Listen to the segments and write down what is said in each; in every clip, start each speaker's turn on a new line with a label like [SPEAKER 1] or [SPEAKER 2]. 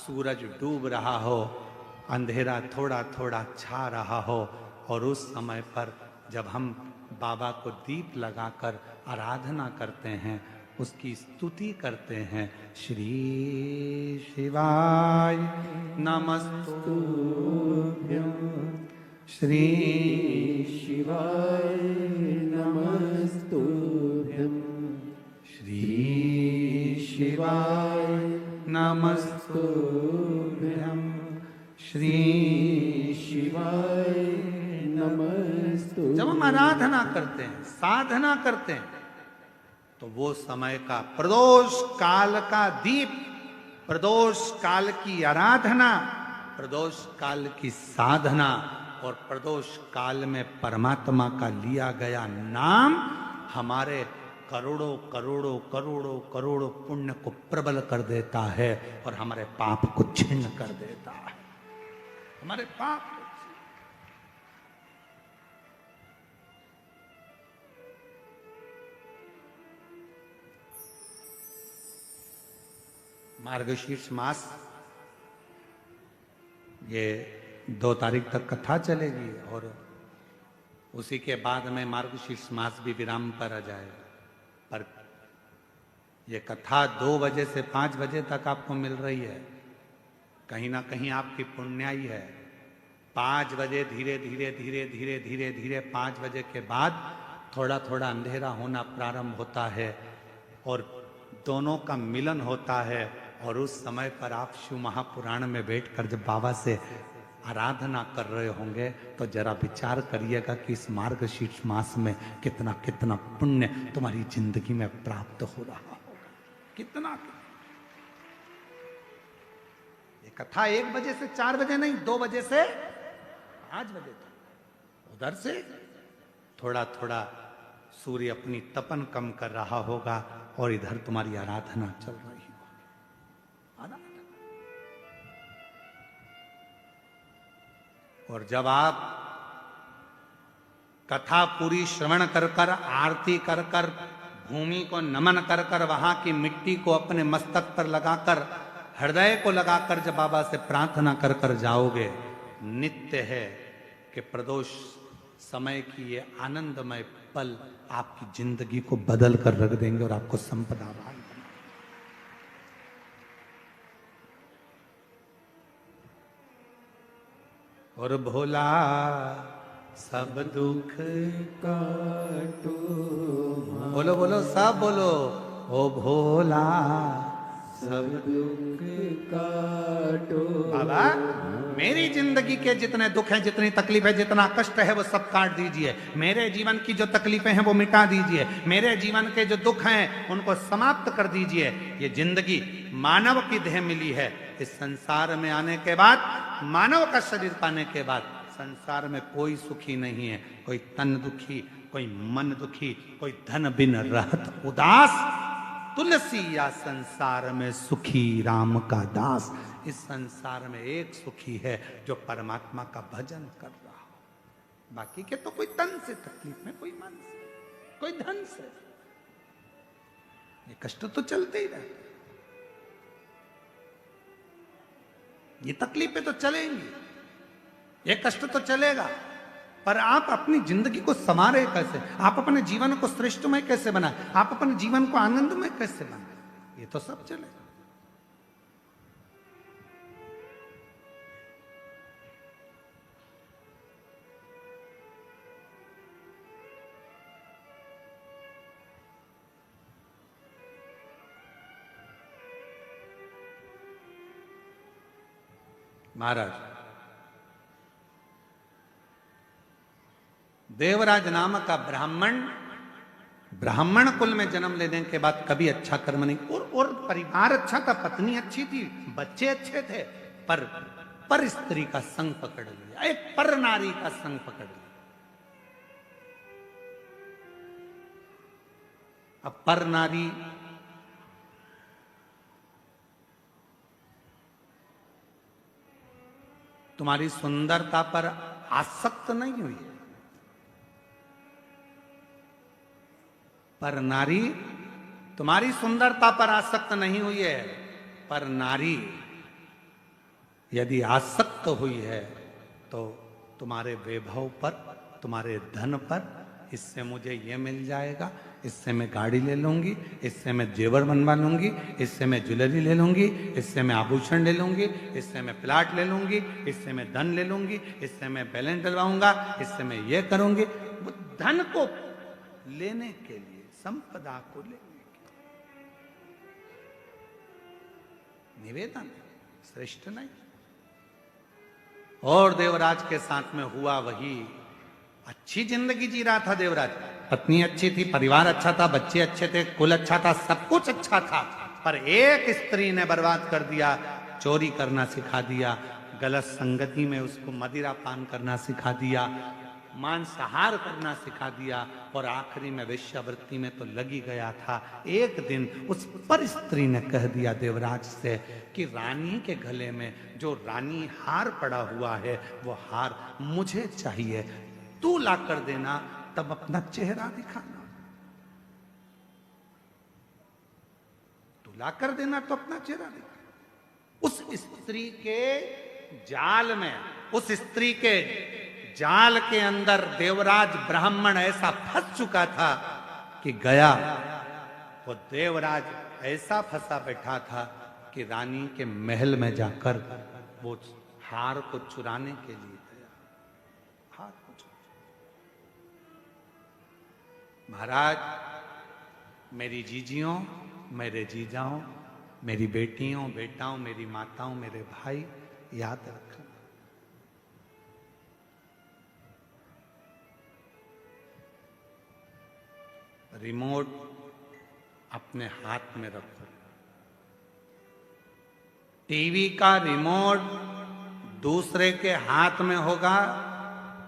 [SPEAKER 1] सूरज डूब रहा हो, अंधेरा थोड़ा थोड़ा छा रहा हो, और उस समय पर जब हम बाबा को दीप लगाकर आराधना करते हैं, उसकी स्तुति करते हैं, श्री शिवाय नमस्तुभ्यं, श्री
[SPEAKER 2] शिवाय नमस्तुभ्यं,
[SPEAKER 1] श्री शिवाय नमस्तुभ्यं, श्री
[SPEAKER 2] शिवाय नमस्तुभ्यं।
[SPEAKER 1] जब हम आराधना करते हैं, साधना करते हैं, तो वो समय का प्रदोष काल का दीप, प्रदोष काल की आराधना, प्रदोष काल की साधना और प्रदोष काल में परमात्मा का लिया गया नाम हमारे करोड़ों करोड़ों करोड़ों करोड़ों पुण्य को प्रबल कर देता है और हमारे पाप को छिन्न कर देता है। हमारे पाप मार्गशीर्ष मास, ये 2 तारीख तक कथा चलेगी और उसी के बाद में मार्गशीर्ष मास भी विराम पर आ जाएगा। पर ये कथा 2 बजे से 5 बजे तक आपको मिल रही है, कहीं ना कहीं आपकी पुण्याई है। 5 बजे धीरे धीरे धीरे धीरे धीरे धीरे 5 बजे के बाद थोड़ा थोड़ा अंधेरा होना प्रारंभ होता है और दोनों का मिलन होता है। और उस समय पर आप शिव महापुराण में बैठकर जब बाबा से आराधना कर रहे होंगे तो जरा विचार करिएगा कि इस मार्गशीर्ष मास में कितना कितना पुण्य तुम्हारी जिंदगी में प्राप्त हो रहा होगा। कितना ये कथा 1 बजे से 4 बजे नहीं, 2 बजे से 5 बजे तक। उधर से थोड़ा थोड़ा सूर्य अपनी तपन कम कर रहा होगा और इधर तुम्हारी आराधना चल रही होगी। और जब आप कथा पूरी श्रवण कर कर, आरती कर कर, भूमि को नमन कर कर, वहां की मिट्टी को अपने मस्तक पर लगाकर, हृदय को लगाकर जब बाबा से प्रार्थना कर कर जाओगे, नित्य है कि प्रदोष समय की ये आनंदमय पल आपकी जिंदगी को बदल कर रख देंगे और आपको संपदावान। और भोला सब दुख काटो, बोलो बोलो सब बोलो, ओ भोला सब दुख काटो। बाबा मेरी जिंदगी के जितने दुख हैं, जितनी तकलीफ है, जितना कष्ट है, वो सब काट दीजिए। मेरे जीवन की जो तकलीफें हैं वो मिटा दीजिए। मेरे जीवन के जो दुख हैं उनको समाप्त कर दीजिए। ये जिंदगी मानव की देह मिली है। इस संसार में आने के बाद, मानव का शरीर पाने के बाद संसार में कोई सुखी नहीं है। कोई तन दुखी, कोई मन दुखी, कोई धन बिन रहत उदास। तुलसी या संसार में सुखी राम का दास। इस संसार में एक सुखी है जो परमात्मा का भजन कर रहा हो। बाकी के तो कोई तन से तकलीफ में, कोई मन से, कोई धन से। ये कष्ट तो चलते ही रहते, ये तकलीफें तो चलेंगी, ये कष्ट तो चलेगा। पर आप अपनी जिंदगी को संवारे कैसे, आप अपने जीवन को श्रेष्ठमय कैसे बनाए, आप अपने जीवन को आनंदमय कैसे बनाए, ये तो सब चलेगा। महाराज देवराज नाम का ब्राह्मण कुल में जन्म लेने के बाद कभी अच्छा कर्म नहीं, और परिवार अच्छा था, पत्नी अच्छी थी, बच्चे अच्छे थे, पर स्त्री का संग पकड़ लिया, एक पर नारी का संग पकड़ लिया। अब पर नारी तुम्हारी सुंदरता पर आसक्त नहीं हुई, पर नारी तुम्हारी सुंदरता पर आसक्त नहीं हुई है, पर नारी यदि आसक्त हुई है तो तुम्हारे वैभव पर, तुम्हारे धन पर, इससे मुझे ये मिल जाएगा, इससे मैं गाड़ी ले लूंगी, इससे मैं जेवर बनवा लूंगी, इससे मैं ज्वेलरी ले लूंगी, इससे मैं आभूषण ले लूंगी, इससे मैं प्लाट ले लूंगी, इससे मैं धन ले लूंगी, इससे मैं बैलेंस डलवाऊंगा, इससे मैं ये करूंगी। वो धन को लेने के लिए, संपदा को लेने के लिए निवेदन, श्रेष्ठ नहीं। और देवराज के साथ में हुआ वही। अच्छी जिंदगी जी रहा था देवराज, पत्नी अच्छी थी, परिवार अच्छा था, बच्चे अच्छे थे, कुल अच्छा था, सब कुछ अच्छा था, पर एक स्त्री ने बर्बाद कर दिया। चोरी करना सिखा दिया, गलत संगति में उसको मदिरा पान करना सिखा दिया, मांसाहार करना सिखा दिया, और आखिरी में वेश्यावृत्ति में तो लगी गया था। एक दिन उस पर स्त्री ने कह दिया देवराज से कि रानी के गले में जो रानी हार पड़ा हुआ है वो हार मुझे चाहिए, तू ला कर देना, तब अपना चेहरा दिखाना। तू ला कर देना तो अपना चेहरा दिखाना। उस स्त्री के जाल में, उस स्त्री के जाल के अंदर देवराज ब्राह्मण ऐसा फंस चुका था कि गया। वो देवराज ऐसा फंसा बैठा था कि रानी के महल में जाकर वो हार को चुराने के लिए गया। हार को महाराज, मेरी जीजियों, मेरे जीजाओं, मेरी बेटियों, बेटाओं, मेरी माताओं, मेरे भाई, याद रखना, रिमोट अपने हाथ में रखो। टीवी का रिमोट दूसरे के हाथ में होगा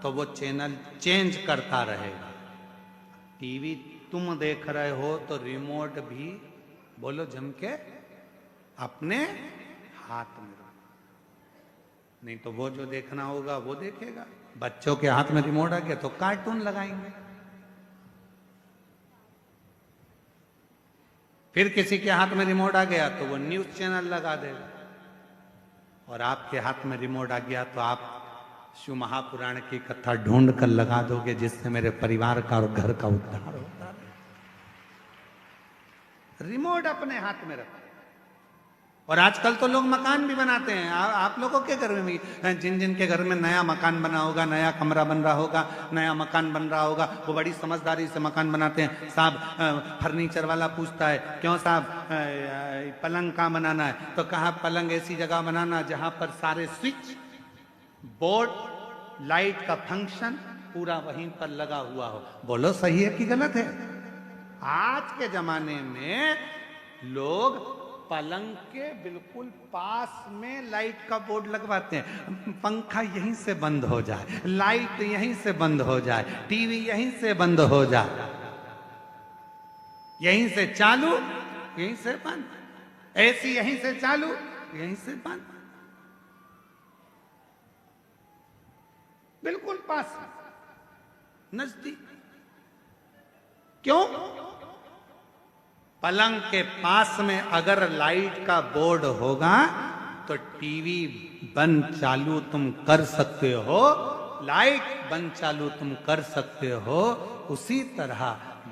[SPEAKER 1] तो वो चैनल चेंज करता रहेगा। टीवी तुम देख रहे हो तो रिमोट भी, बोलो जम के, अपने हाथ में रखो, नहीं तो वो जो देखना होगा वो देखेगा। बच्चों के हाथ में रिमोट आ गया तो कार्टून लगाएंगे, फिर किसी के हाथ में रिमोट आ गया तो वो न्यूज चैनल लगा देगा, और आपके हाथ में रिमोट आ गया तो आप शिव महापुराण की कथा ढूंढ कर लगा दोगे, जिससे मेरे परिवार का और घर का उद्धार होता है। रिमोट अपने हाथ में रखो। और आजकल तो लोग मकान भी बनाते हैं। आप लोगों के घर में भी, जिन जिन के घर में नया मकान बना होगा, नया कमरा बन रहा होगा, नया मकान बन रहा होगा, वो बड़ी समझदारी से मकान बनाते हैं। साहब फर्नीचर वाला पूछता है, क्यों साहब पलंग कहाँ बनाना है? तो कहा पलंग ऐसी जगह बनाना जहां पर सारे स्विच बोर्ड, लाइट का फंक्शन पूरा वहीं पर लगा हुआ हो। बोलो सही है कि गलत है? आज के जमाने में लोग पलंग के बिल्कुल पास में लाइट का बोर्ड लगवाते हैं। पंखा यहीं से बंद हो जाए, लाइट यहीं से बंद हो जाए, टीवी यहीं से बंद हो जाए, यहीं से चालू यहीं से बंद, एसी यहीं से चालू यहीं से बंद, बिल्कुल पास, नजदीक। क्यों? पलंग के पास में अगर लाइट का बोर्ड होगा तो टीवी बंद चालू तुम कर सकते हो, लाइट बंद चालू तुम कर सकते हो। उसी तरह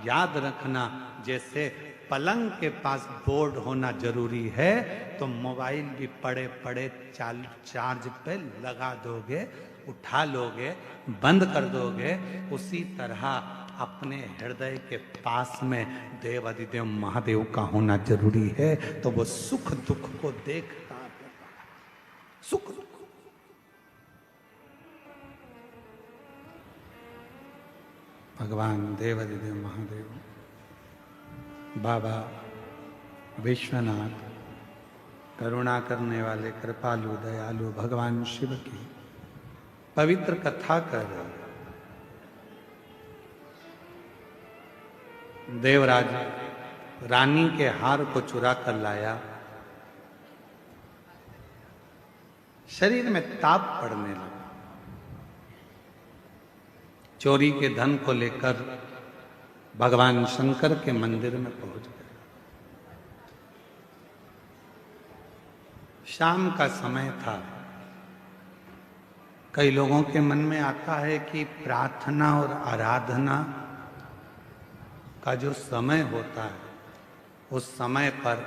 [SPEAKER 1] याद रखना, जैसे पलंग के पास बोर्ड होना जरूरी है तो मोबाइल भी पड़े पड़े चार्ज पे लगा दोगे, उठा लोगे, बंद कर दोगे। उसी तरह अपने हृदय के पास में देव अधिदेव महादेव का होना जरूरी है, तो वो सुख दुख को देखता है। सुख दुख भगवान देव अधिदेव महादेव, बाबा विश्वनाथ, करुणा करने वाले कृपालु दयालु भगवान शिव की पवित्र कथा कर देवराज रानी के हार को चुरा कर लाया। शरीर में ताप पड़ने लगा। चोरी के धन को लेकर भगवान शंकर के मंदिर में पहुंच गए। शाम का समय था, कई लोगों के मन में आता है कि प्रार्थना और आराधना का जो समय होता है उस समय पर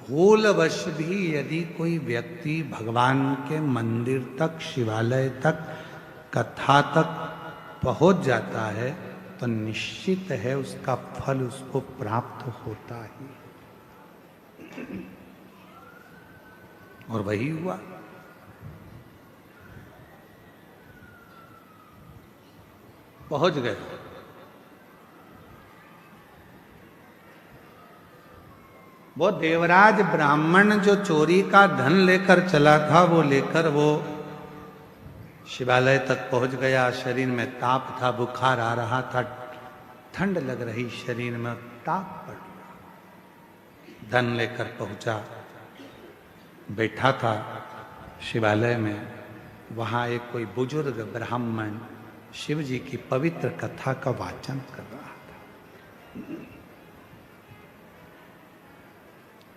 [SPEAKER 1] भूलवश भी यदि कोई व्यक्ति भगवान के मंदिर तक, शिवालय तक, कथा तक पहुंच जाता है तो निश्चित है उसका फल उसको प्राप्त होता ही। और वही हुआ। पहुंच गए। वो देवराज ब्राह्मण जो चोरी का धन लेकर चला था वो लेकर वो शिवालय तक पहुंच गया। शरीर में ताप था, बुखार आ रहा था, ठंड लग रही शरीर में, ताप पड़ गया। धन लेकर पहुंचा, बैठा था शिवालय में। वहां एक कोई बुजुर्ग ब्राह्मण शिव जी की पवित्र कथा का वाचन कर रहा था।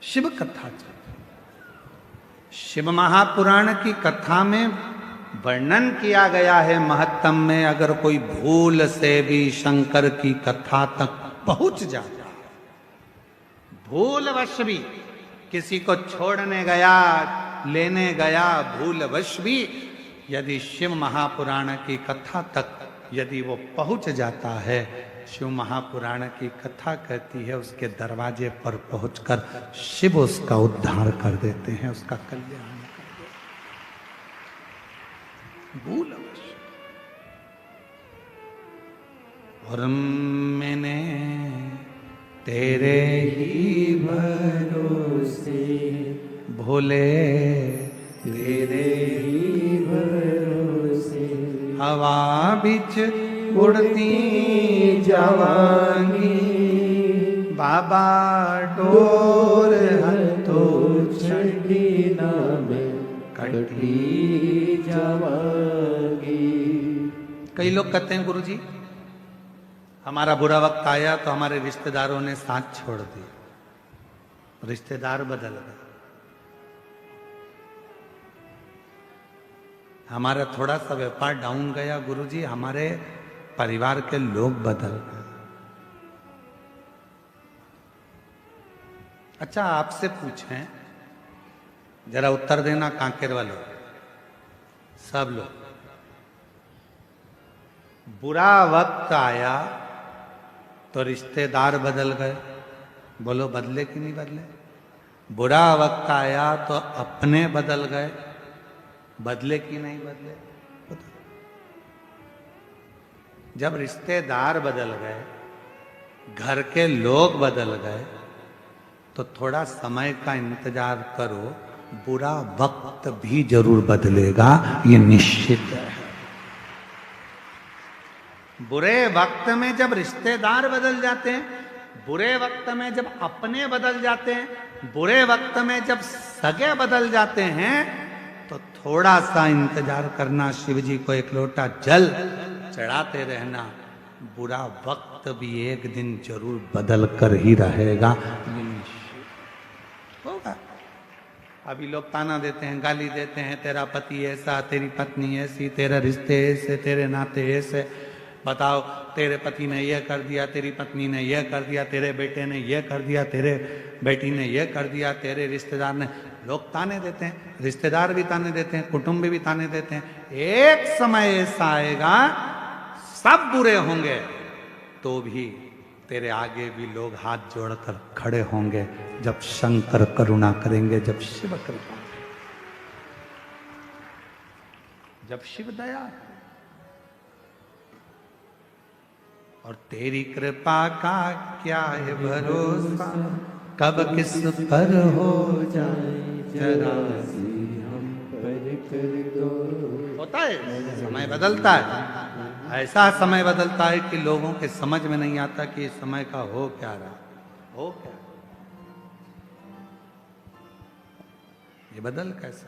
[SPEAKER 1] शिव कथा चल, शिव महापुराण की कथा में वर्णन किया गया है महत्तम में, अगर कोई भूल से भी शंकर की कथा तक पहुंच जाता है, भूलवश भी किसी को छोड़ने गया, लेने गया, भूलवश भी यदि शिव महापुराण की कथा तक यदि वो पहुंच जाता है, शिव महापुराण की कथा कहती है उसके दरवाजे पर पहुंचकर शिव उसका उद्धार कर देते हैं, उसका कल्याण कर देते हैं। भूलवश। और मैंने तेरे ही
[SPEAKER 2] भरोसे
[SPEAKER 1] भोले,
[SPEAKER 2] तेरे ही भरोसे
[SPEAKER 1] हवा बिच उड़ती
[SPEAKER 2] जावांगी,
[SPEAKER 1] बाबा डोर
[SPEAKER 2] तो छड़ी ना मैं कटी जावांगी।
[SPEAKER 1] कई लोग कहते हैं गुरुजी हमारा बुरा वक्त आया तो हमारे रिश्तेदारों ने साथ छोड़ दिया, रिश्तेदार बदल गए। हमारा थोड़ा सा व्यापार डाउन गया गुरुजी, हमारे परिवार के लोग बदल गए। अच्छा आपसे पूछें, जरा उत्तर देना कांकेर वालों, सब लोग, बुरा वक्त आया तो रिश्तेदार बदल गए, बोलो बदले कि नहीं बदले? बुरा वक्त आया तो अपने बदल गए, बदले कि नहीं बदले? जब रिश्तेदार बदल गए, घर के लोग बदल गए, तो थोड़ा समय का इंतजार करो, बुरा वक्त भी जरूर बदलेगा, ये निश्चित है। बुरे वक्त में जब रिश्तेदार बदल जाते हैं, बुरे वक्त में जब अपने बदल जाते हैं, बुरे वक्त में जब सगे बदल जाते हैं, तो थोड़ा सा इंतजार करना, शिव जी को एक लोटा जल चढ़ाते रहना, बुरा वक्त भी एक दिन जरूर बदल कर ही रहेगा, होगा। अभी लोग ताना देते हैं, गाली देते हैं, तेरा पति ऐसा, तेरी पत्नी ऐसी, तेरे रिश्ते ऐसे, तेरे नाते ऐसे, बताओ तेरे पति ने यह कर दिया, तेरी पत्नी ने यह कर दिया, तेरे बेटे ने यह कर दिया, तेरे बेटी ने यह कर दिया, तेरे रिश्तेदार ने, लोग ताने देते हैं, रिश्तेदार भी ताने देते हैं, कुटुंब भी ताने देते हैं। एक समय ऐसा आएगा सब बुरे होंगे तो भी तेरे आगे भी लोग हाथ जोड़कर खड़े होंगे, जब शंकर करुणा करेंगे, जब शिव कृपा, जब शिव दया। और तेरी कृपा का क्या है भरोसा, कब किस पर हो जाए जरा सी हम पर कर दो। होता है, समय बदलता है, ऐसा समय बदलता है कि लोगों के समझ में नहीं आता कि इस समय का हो क्या रहा, हो क्या, ये बदल कैसे,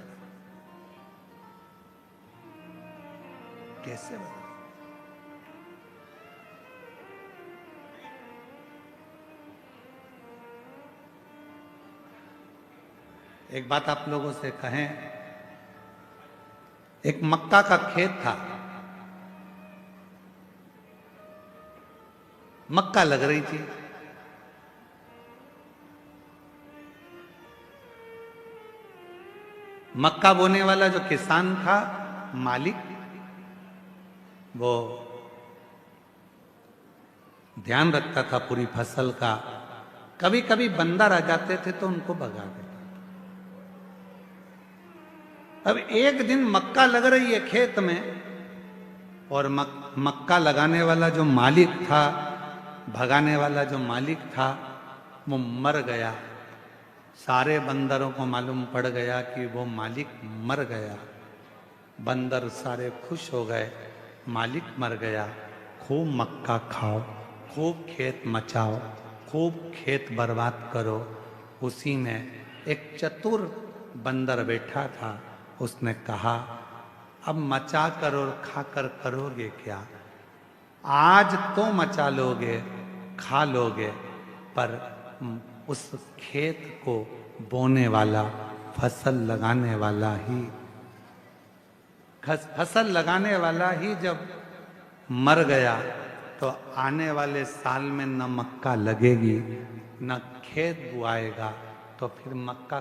[SPEAKER 1] कैसे बदल? एक बात आप लोगों से कहें, एक मक्का का खेत था, मक्का लग रही थी। मक्का बोने वाला जो किसान था, मालिक, वो ध्यान रखता था पूरी फसल का। कभी कभी बंदर आ जाते थे तो उनको भगा देता। अब एक दिन मक्का लग रही है खेत में, और मक्का लगाने वाला जो मालिक था, भगाने वाला जो मालिक था, वो मर गया। सारे बंदरों को मालूम पड़ गया कि वो मालिक मर गया। बंदर सारे खुश हो गए, मालिक मर गया, खूब मक्का खाओ, खूब खेत मचाओ, खूब खेत बर्बाद करो। उसी में एक चतुर बंदर बैठा था, उसने कहा, अब मचा कर और खाकर करोगे क्या? आज तो मचा लोगे, खा लोगे, पर उस खेत को बोने वाला, फसल लगाने वाला ही, फसल लगाने वाला ही जब मर गया तो आने वाले साल में न मक्का लगेगी, न खेत बुआएगा, तो फिर मक्का